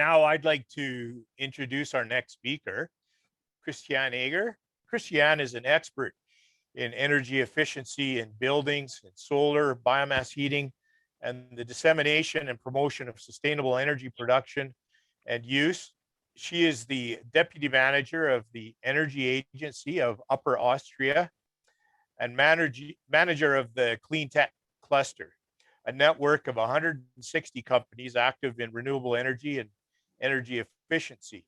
now I'd like to introduce our next speaker, Christiane Eger. Christiane is an expert in energy efficiency in buildings and solar, biomass heating, and the dissemination and promotion of sustainable energy production and use. She is the deputy manager of the Energy Agency of Upper Austria and manager of the Clean Tech Cluster, a network of 160 companies active in renewable energy and energy efficiency.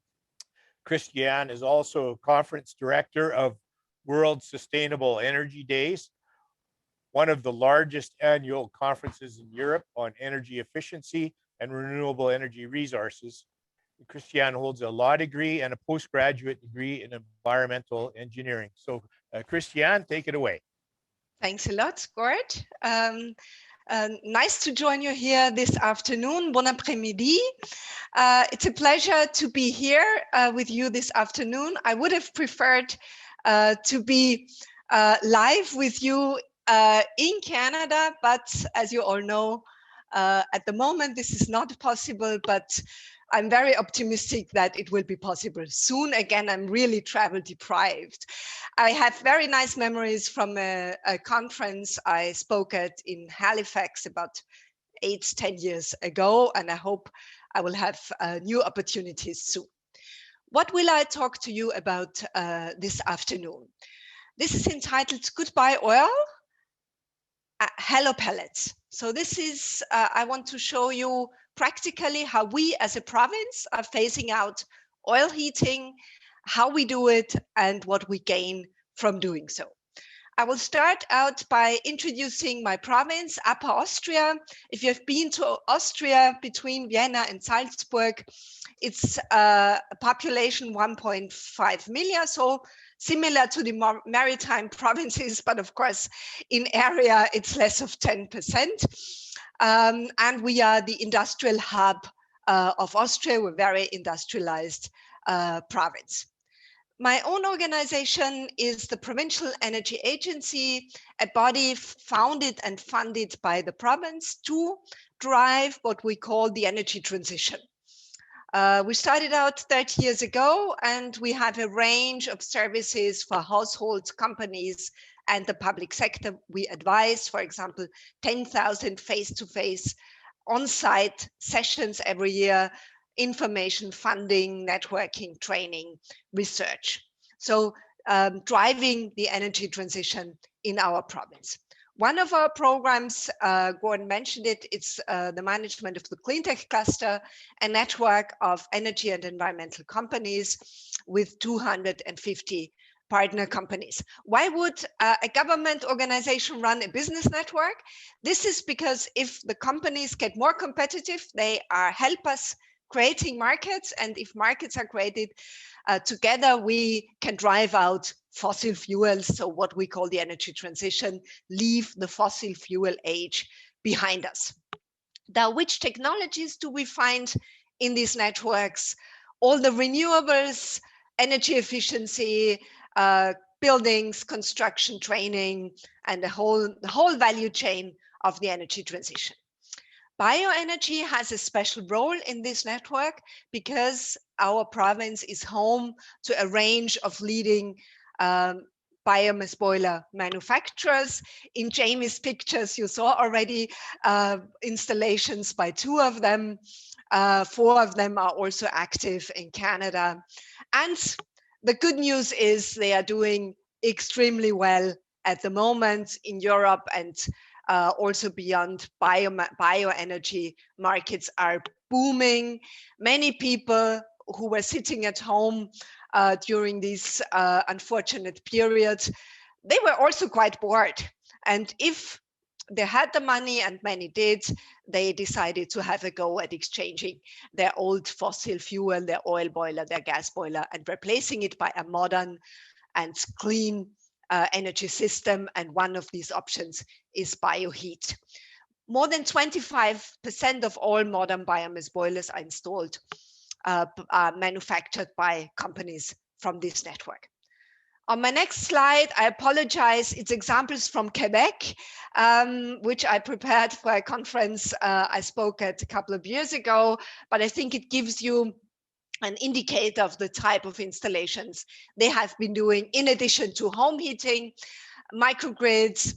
Christiane is also conference director of World Sustainable Energy Days, one of the largest annual conferences in Europe on energy efficiency and renewable energy resources. Christiane holds a law degree and a postgraduate degree in environmental engineering. So Christiane, take it away. Thanks a lot, Gord. Nice to join you here this afternoon. Bon après-midi. It's a pleasure to be here with you this afternoon. I would have preferred to be live with you in Canada, but as you all know, at the moment this is not possible, but I'm very optimistic that it will be possible soon. Again, I'm really travel deprived. I have very nice memories from a conference I spoke at in Halifax about 8-10 years ago, and I hope I will have new opportunities soon. What will I talk to you about this afternoon? This is entitled Goodbye Oil, Hello Pellets. So this is, I want to show you practically how we as a province are phasing out oil heating, how we do it, and what we gain from doing so. I will start out by introducing my province, Upper Austria. If you've been to Austria between Vienna and Salzburg, it's a population 1.5 million, so similar to the maritime provinces, but of course in area it's less of 10%. And we are the industrial hub of Austria. We're very industrialized province. My own organization is the Provincial Energy Agency, a body founded and funded by the province to drive what we call the energy transition. We started out 30 years ago, and we have a range of services for households, companies, and the public sector. We advise, for example, 10,000 face-to-face on-site sessions every year, information, funding, networking, training, research. So driving the energy transition in our province. One of our programs, Gordon mentioned it, it's the management of the Clean Tech Cluster, a network of energy and environmental companies with 250 partner companies. Why would a government organization run a business network? This is because if the companies get more competitive, they help us creating markets, and if markets are created together, we can drive out fossil fuels, so what we call the energy transition, leave the fossil fuel age behind us. Now, which technologies do we find in these networks? All the renewables, energy efficiency, buildings, construction, training, and the whole value chain of the energy transition. Bioenergy has a special role in this network because our province is home to a range of leading biomass boiler manufacturers. In Jamie's pictures, you saw already installations by 2 of them. 4 of them are also active in Canada. And the good news is they are doing extremely well at the moment in Europe, and also beyond. Bioenergy markets are booming. Many people who were sitting at home during this unfortunate period, they were also quite bored. And if they had the money, and many did, they decided to have a go at exchanging their old fossil fuel, their oil boiler, their gas boiler, and replacing it by a modern and clean energy system. And one of these options is bioheat. More than 25% of all modern biomass boilers are installed, are manufactured by companies from this network. On my next slide, I apologize, it's examples from Quebec, which I prepared for a conference I spoke at a couple of years ago, but I think it gives you an indicator of the type of installations they have been doing in addition to home heating, microgrids,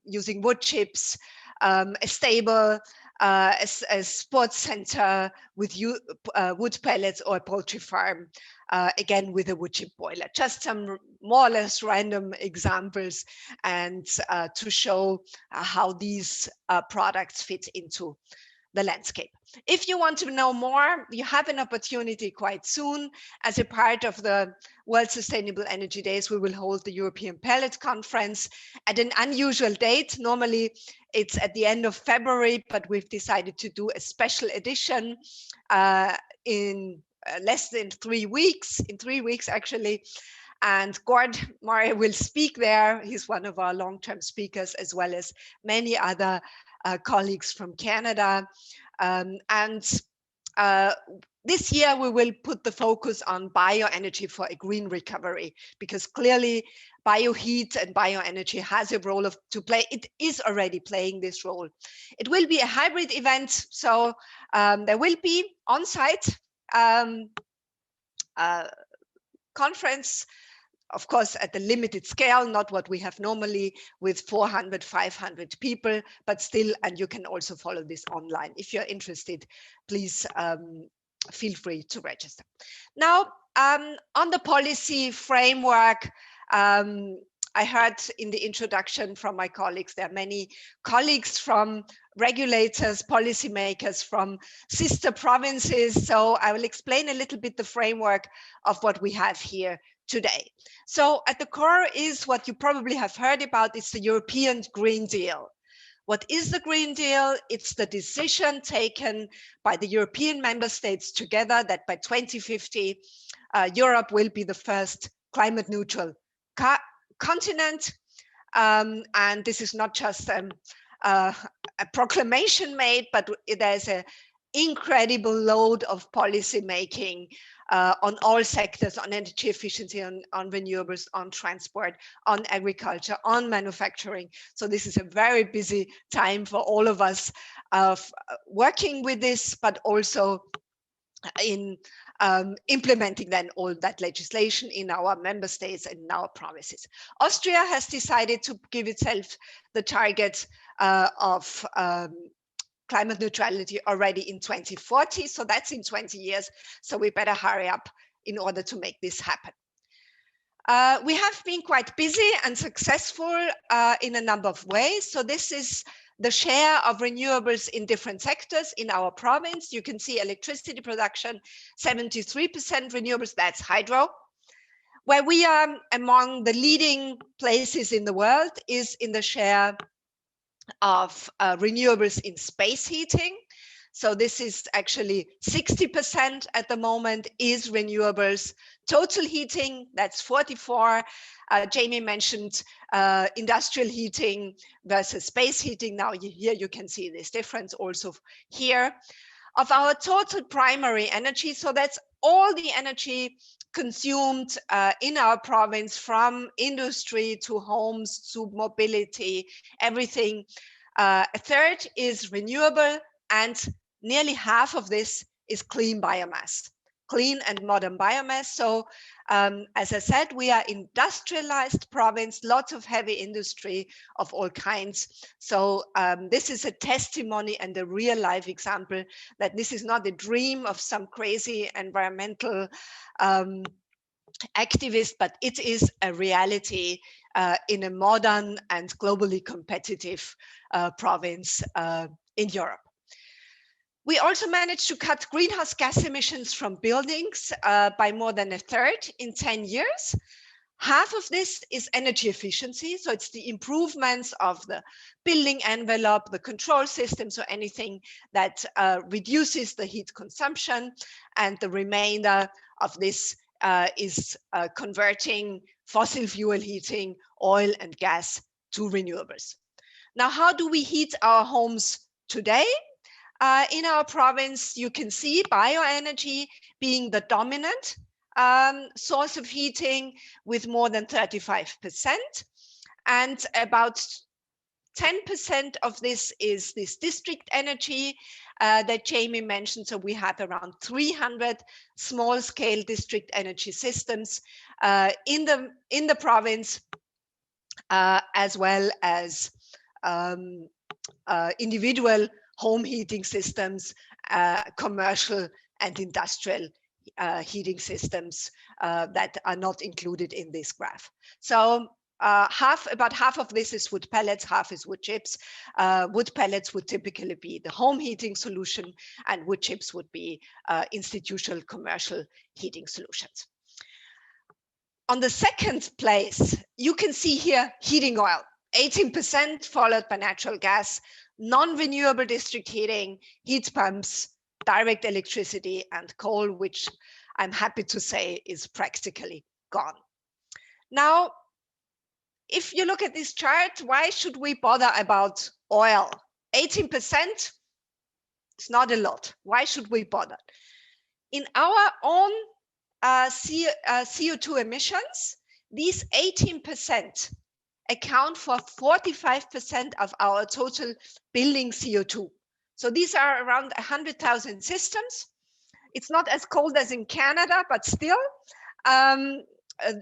using wood chips, a stable, a sports center with wood pellets, or a poultry farm, again with a wood chip boiler. Just some more or less random examples, and to show how these products fit into the landscape. If you want to know more, you have an opportunity quite soon. As a part of the World Sustainable Energy Days, we will hold the European Pellet Conference at an unusual date. Normally it's at the end of February, but we've decided to do a special edition in less than 3 weeks, in 3 weeks actually. And Gord Murray will speak there. He's one of our long-term speakers, as well as many other colleagues from Canada. This year we will put the focus on bioenergy for a green recovery, because clearly bioheat and bioenergy has a role to play. It is already playing this role. It will be a hybrid event, so there will be on-site conference, of course, at the limited scale, not what we have normally with 400, 500 people, but still, and you can also follow this online. If you're interested, please feel free to register. Now, on the policy framework, I heard in the introduction from my colleagues, there are many colleagues from regulators, policymakers from sister provinces. So I will explain a little bit the framework of what we have here today. So at the core is what you probably have heard about. It's the European Green Deal. What is the Green Deal? It's the decision taken by the European member states together that by 2050, Europe will be the first climate neutral continent. And this is not just a proclamation made, but there's an incredible load of policy making on all sectors, on energy efficiency, on renewables, on transport, on agriculture, on manufacturing. So this is a very busy time for all of us working with this, but also in implementing then all that legislation in our member states and in our provinces. Austria has decided to give itself the target of climate neutrality already in 2040. So that's in 20 years. So we better hurry up in order to make this happen. We have been quite busy and successful in a number of ways. So this is the share of renewables in different sectors in our province. You can see electricity production, 73% renewables, that's hydro. Where we are among the leading places in the world is in the share of renewables in space heating. So this is actually 60% at the moment is renewables. Total heating, that's 44. Jamie mentioned industrial heating versus space heating. Now here you can see this difference also here. Of our total primary energy, so that's all the energy consumed in our province, from industry to homes to mobility, everything. A third is renewable, and nearly half of this is clean biomass, clean and modern biomass. So as I said, we are industrialized province, lots of heavy industry of all kinds. So this is a testimony and a real life example that this is not a dream of some crazy environmental activist, but it is a reality in a modern and globally competitive province in Europe. We also managed to cut greenhouse gas emissions from buildings by more than a third in 10 years. Half of this is energy efficiency. So it's the improvements of the building envelope, the control system, so anything that reduces the heat consumption. And the remainder of this is converting fossil fuel heating, oil and gas, to renewables. Now, how do we heat our homes today? In our province, you can see bioenergy being the dominant source of heating with more than 35%. And about 10% of this is this district energy that Jamie mentioned. So we have around 300 small-scale district energy systems in the province, as well as individual home heating systems, commercial and industrial heating systems that are not included in this graph. So about half of this is wood pellets, half is wood chips. Wood pellets would typically be the home heating solution, and wood chips would be institutional commercial heating solutions. On the second place, you can see here heating oil, 18%, followed by natural gas, non-renewable district heating, heat pumps, direct electricity, and coal, which I'm happy to say is practically gone. Now, if you look at this chart, why should we bother about oil? 18%, it's not a lot. Why should we bother? In our own CO2 emissions, these 18% account for 45% of our total building CO2. So these are around 100,000 systems. It's not as cold as in Canada, but still.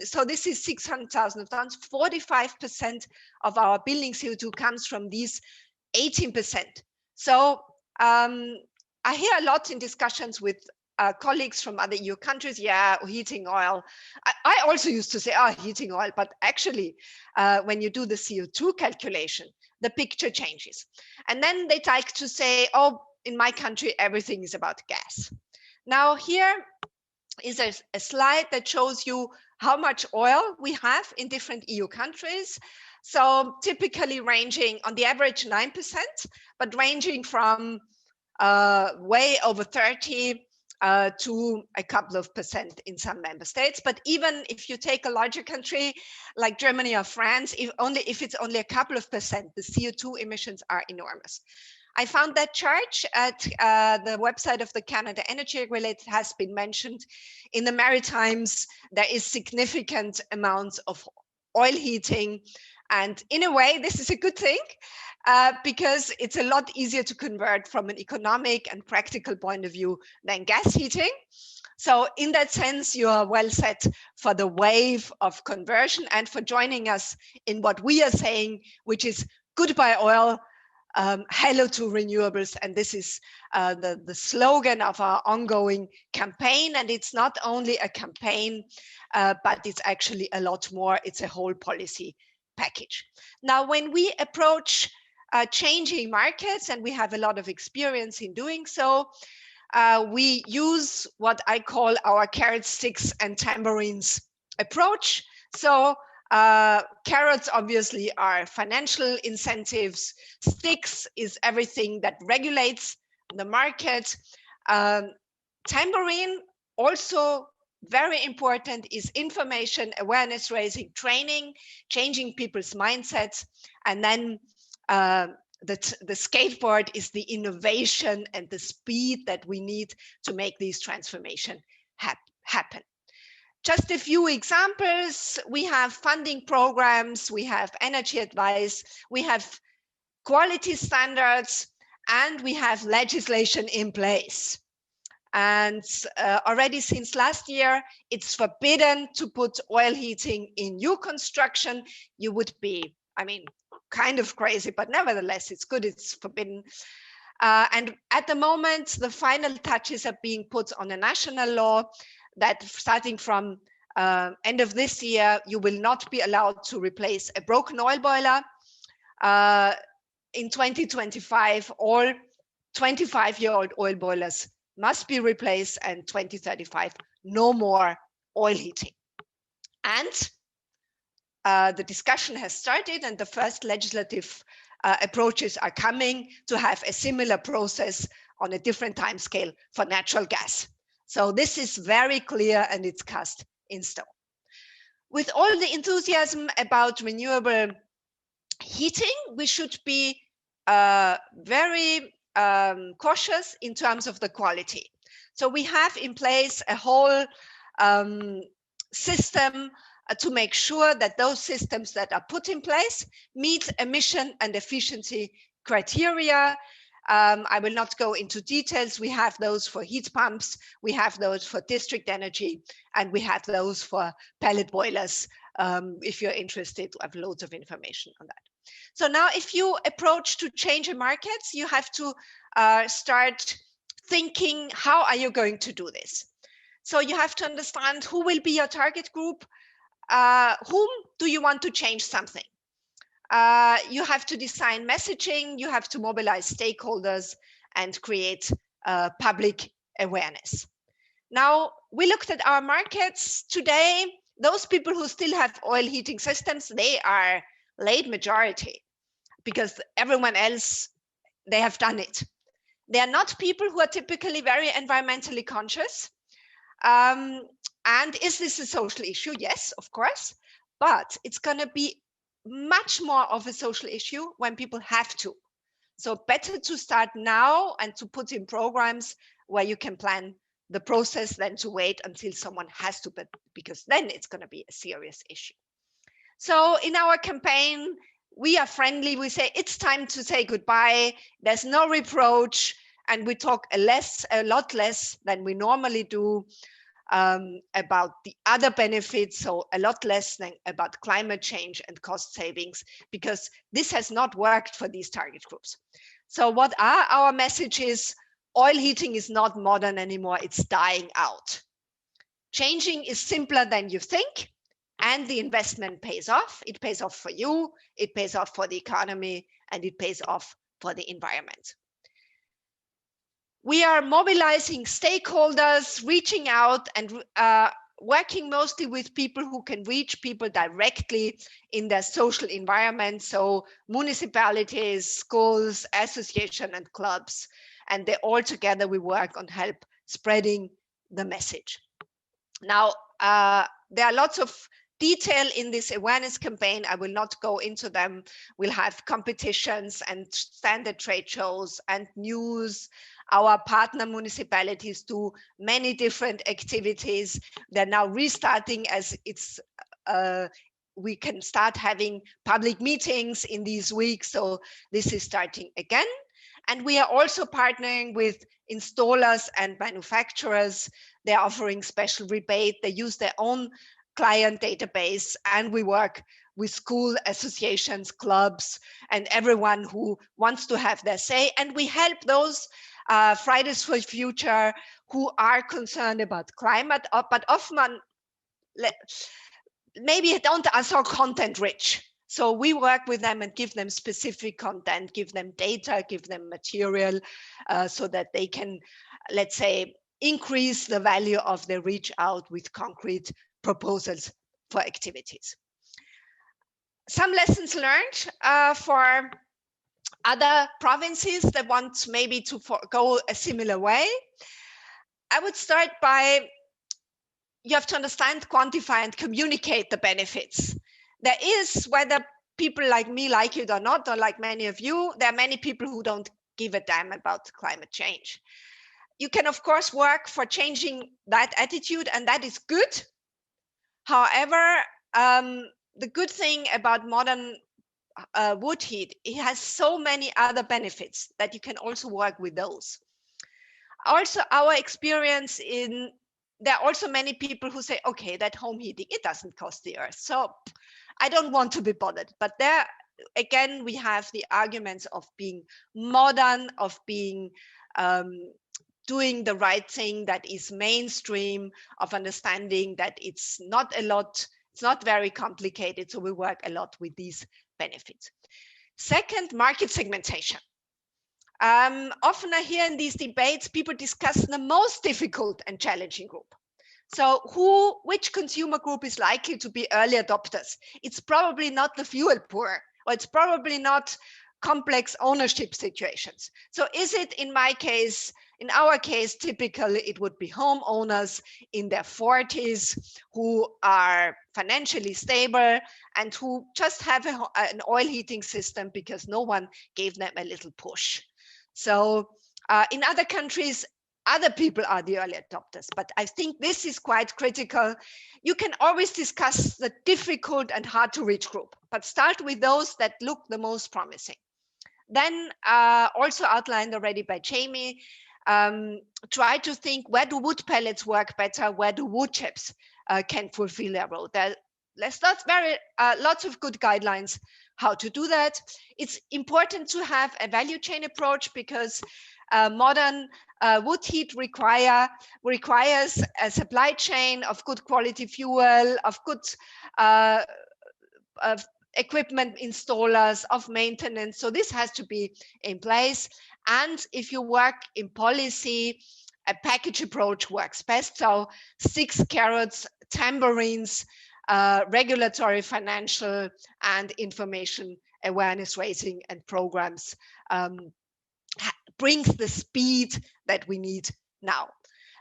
So this is 600,000 tons. 45% of our building CO2 comes from these 18%. So I hear a lot in discussions with colleagues from other EU countries, yeah, heating oil. I also used to say, oh, heating oil, but actually, when you do the CO2 calculation, the picture changes. And then they like to say, oh, in my country, everything is about gas. Now here is a slide that shows you how much oil we have in different EU countries. So typically ranging on the average 9%, but ranging from way over 30 to a couple of percent in some member states. But even if you take a larger country like Germany or France, if it's only a couple of percent, the CO2 emissions are enormous. I found that chart at the website of the Canada Energy Regulator. It has been mentioned. In the Maritimes, there is significant amounts of oil heating. And in a way, this is a good thing because it's a lot easier to convert from an economic and practical point of view than gas heating. So in that sense, you are well set for the wave of conversion and for joining us in what we are saying, which is goodbye oil, hello to renewables. And this is the slogan of our ongoing campaign. And it's not only a campaign, but it's actually a lot more. It's a whole policy package. Now, when we approach changing markets, and we have a lot of experience in doing so, we use what I call our carrots, sticks, and tambourines approach. So carrots obviously are financial incentives. Sticks is everything that regulates the market. Tambourine, also very important, is information, awareness raising, training, changing people's mindsets. And then the skateboard is the innovation and the speed that we need to make these transformations happen. Just a few examples. We have funding programs, we have energy advice, we have quality standards, and we have legislation in place. And already since last year, it's forbidden to put oil heating in new construction. You would be, I mean, kind of crazy, but nevertheless, it's good, it's forbidden. And at the moment, the final touches are being put on a national law that starting from end of this year, you will not be allowed to replace a broken oil boiler. In 2025, all 25-year-old oil boilers must be replaced, and 2035, no more oil heating. And the discussion has started, and the first legislative approaches are coming to have a similar process on a different time scale for natural gas. So this is very clear, and it's cast in stone. With all the enthusiasm about renewable heating, we should be very cautious in terms of the quality. So we have in place a whole system to make sure that those systems that are put in place meet emission and efficiency criteria. I will not go into details. We have those for heat pumps, we have those for district energy, and we have those for pellet boilers. If you're interested, I have loads of information on that. So now if you approach to change a market, you have to start thinking, how are you going to do this? So you have to understand who will be your target group, whom do you want to change something? You have to design messaging, you have to mobilize stakeholders and create public awareness. Now, we looked at our markets today. Those people who still have oil heating systems, they are late majority because everyone else, they have done it. They are not people who are typically very environmentally conscious. And is this a social issue? Yes, of course, but it's going to be much more of a social issue when people have to. So better to start now and to put in programs where you can plan the process than to wait until someone has to, but because then it's going to be a serious issue. So in our campaign, we are friendly. We say it's time to say goodbye. There's no reproach, and we talk a lot less than we normally do about the other benefits, so a lot less than about climate change and cost savings, because this has not worked for these target groups. So what are our messages? Oil heating is not modern anymore, it's dying out. Changing is simpler than you think, and the investment pays off. It pays off for you, it pays off for the economy, and it pays off for the environment. We are mobilizing stakeholders, reaching out and working mostly with people who can reach people directly in their social environment. So municipalities, schools, associations, and clubs. And they all together, we work on help spreading the message. Now, there are lots of detail in this awareness campaign. I will not go into them. We'll have competitions and standard trade shows and news. Our partner municipalities do many different activities. They're now restarting as it's we can start having public meetings in these weeks. So this is starting again. And we are also partnering with installers and manufacturers. They're offering special rebate. They use their own client database, and we work with school associations, clubs, and everyone who wants to have their say. And we help those Fridays for Future who are concerned about climate, but often maybe are so content rich. So we work with them and give them specific content, give them data, give them material, so that they can, let's say, increase the value of their reach out with concrete proposals for activities. Some lessons learned for other provinces that want maybe to go a similar way. I would start by, you have to understand, quantify, and communicate the benefits. There is, whether people like me like it or not, or like many of you, there are many people who don't give a damn about climate change. You can, of course, work for changing that attitude, and that is good. However, the good thing about modern wood heat, it has so many other benefits that you can also work with those. Also, our experience in, there are also many people who say, okay, that home heating, it doesn't cost the earth, so I don't want to be bothered. But there, again, we have the arguments of being modern, of being doing the right thing that is mainstream, of understanding that it's not a lot, it's not very complicated. So we work a lot with these benefits. Second, market segmentation. Often I hear in these debates, people discuss the most difficult and challenging group. So which consumer group is likely to be early adopters? It's probably not the fuel poor, or it's probably not complex ownership situations. So is it, in my case, in our case, typically it would be homeowners in their 40s who are financially stable and who just have an oil heating system because no one gave them a little push. So in other countries, other people are the early adopters. But I think this is quite critical. You can always discuss the difficult and hard to reach group, but start with those that look the most promising. Then also outlined already by Jamie, try to think, where do wood pellets work better? Where do wood chips can fulfill their role? There's lots of good guidelines how to do that. It's important to have a value chain approach, because modern wood heat requires a supply chain of good quality fuel, of good of equipment installers, of maintenance. So this has to be in place. And if you work in policy, a package approach works best. So 6 carrots, tambourines, regulatory, financial, and information awareness raising and programs brings the speed that we need now.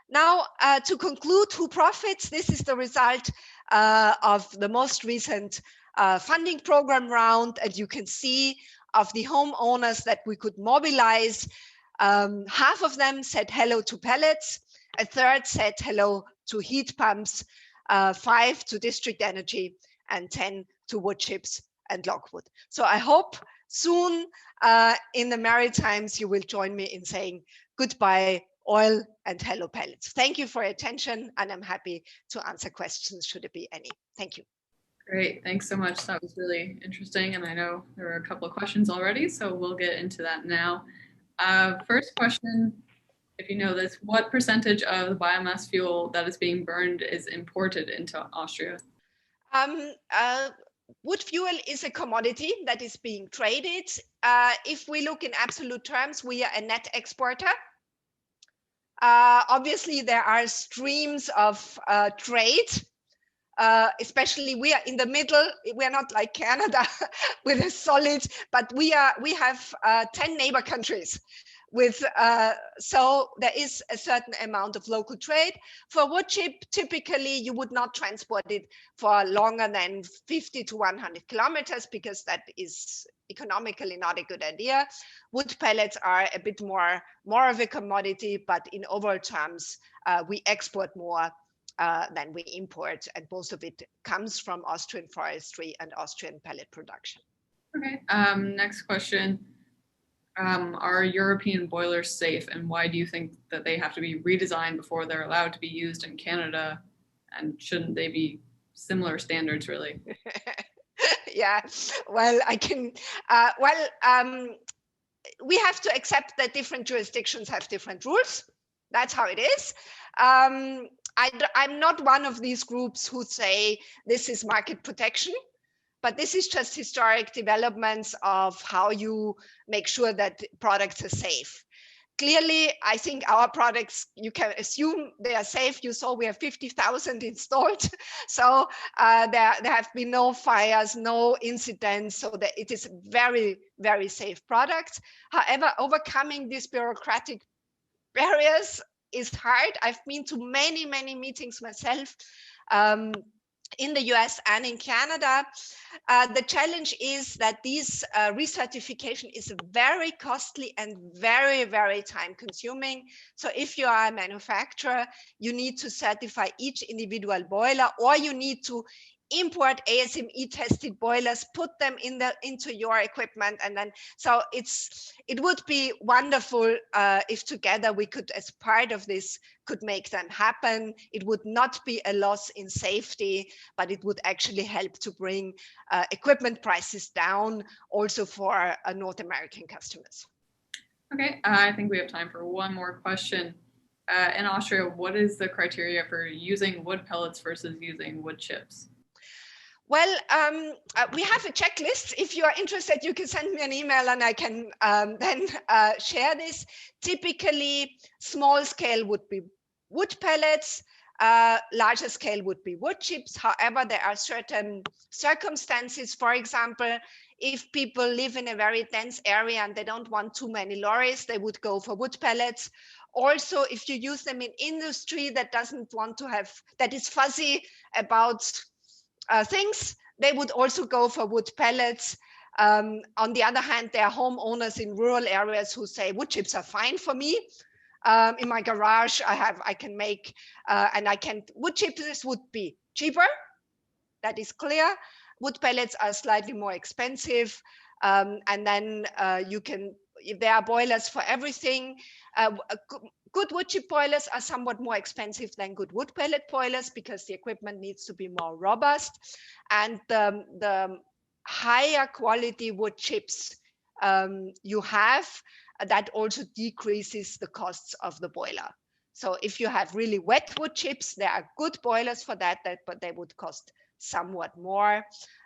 Now, to conclude, who profits? This is the result of the most recent funding program round. And you can see of the homeowners that we could mobilize, half of them said hello to pellets, a third said hello to heat pumps, 5 to district energy, and 10 to wood chips and logwood. So I hope soon in the Maritimes you will join me in saying goodbye oil and hello pellets. Thank you for your attention, and I'm happy to answer questions should there be any. Thank you. Great, thanks so much. That was really interesting, and I know there are a couple of questions already, so we'll get into that now. First question, if you know this, what percentage of the biomass fuel that is being burned is imported into Austria? Wood fuel is a commodity that is being traded. If we look in absolute terms, we are a net exporter. Obviously, there are streams of trade. Especially we are in the middle. We are not like Canada with a solid, but we have 10 neighbor countries with, so there is a certain amount of local trade. For wood chip, typically you would not transport it for longer than 50 to 100 kilometers, because that is economically not a good idea. Wood pellets are a bit more of a commodity, but in overall terms, we export more than we import, and most of it comes from Austrian forestry and Austrian pellet production. Okay, next question. Are European boilers safe, and why do you think that they have to be redesigned before they're allowed to be used in Canada? And shouldn't they be similar standards, really? Yeah, well, I can, we have to accept that different jurisdictions have different rules. That's how it is. I'm not one of these groups who say this is market protection, but this is just historic developments of how you make sure that products are safe. Clearly, I think our products, you can assume they are safe. You saw we have 50,000 installed. So there have been no fires, no incidents, so that it is very, very safe product. However, overcoming these bureaucratic barriers is hard. I've been to many, many meetings myself in the US and in Canada. The challenge is that this recertification is very costly and very, very time consuming. So if you are a manufacturer, you need to certify each individual boiler, or you need to import ASME tested boilers, put them into your equipment, and then so it would be wonderful if together we could, as part of this, could make them happen. It would not be a loss in safety, but it would actually help to bring equipment prices down, also for North American customers. Okay, I think we have time for one more question. In Austria, what is the criteria for using wood pellets versus using wood chips? Well, we have a checklist. If you are interested, you can send me an email and I can then share this. Typically, small scale would be wood pellets, larger scale would be wood chips. However, there are certain circumstances. For example, if people live in a very dense area and they don't want too many lorries, they would go for wood pellets. Also, if you use them in industry that doesn't want to have, that is fuzzy about things, they would also go for wood pellets. On the other hand, there are homeowners in rural areas who say wood chips are fine for me. In my garage, I can make, and wood chips would be cheaper. That is clear. Wood pellets are slightly more expensive. And then there are boilers for everything. Good wood chip boilers are somewhat more expensive than good wood pellet boilers because the equipment needs to be more robust. And the higher quality wood chips you have, that also decreases the costs of the boiler. So if you have really wet wood chips, there are good boilers for that, but they would cost somewhat more.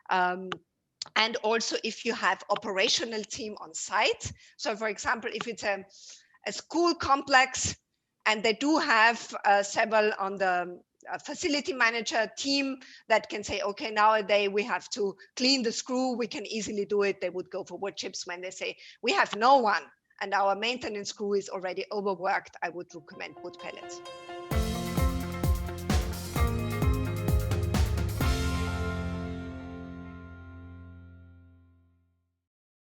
And also if you have operational team on site. So for example, if it's a school complex and they do have several on the facility manager team that can say, okay, nowadays we have to clean the screw, we can easily do it. They would go for wood chips. When they say we have no one and our maintenance crew is already overworked, I would recommend wood pellets.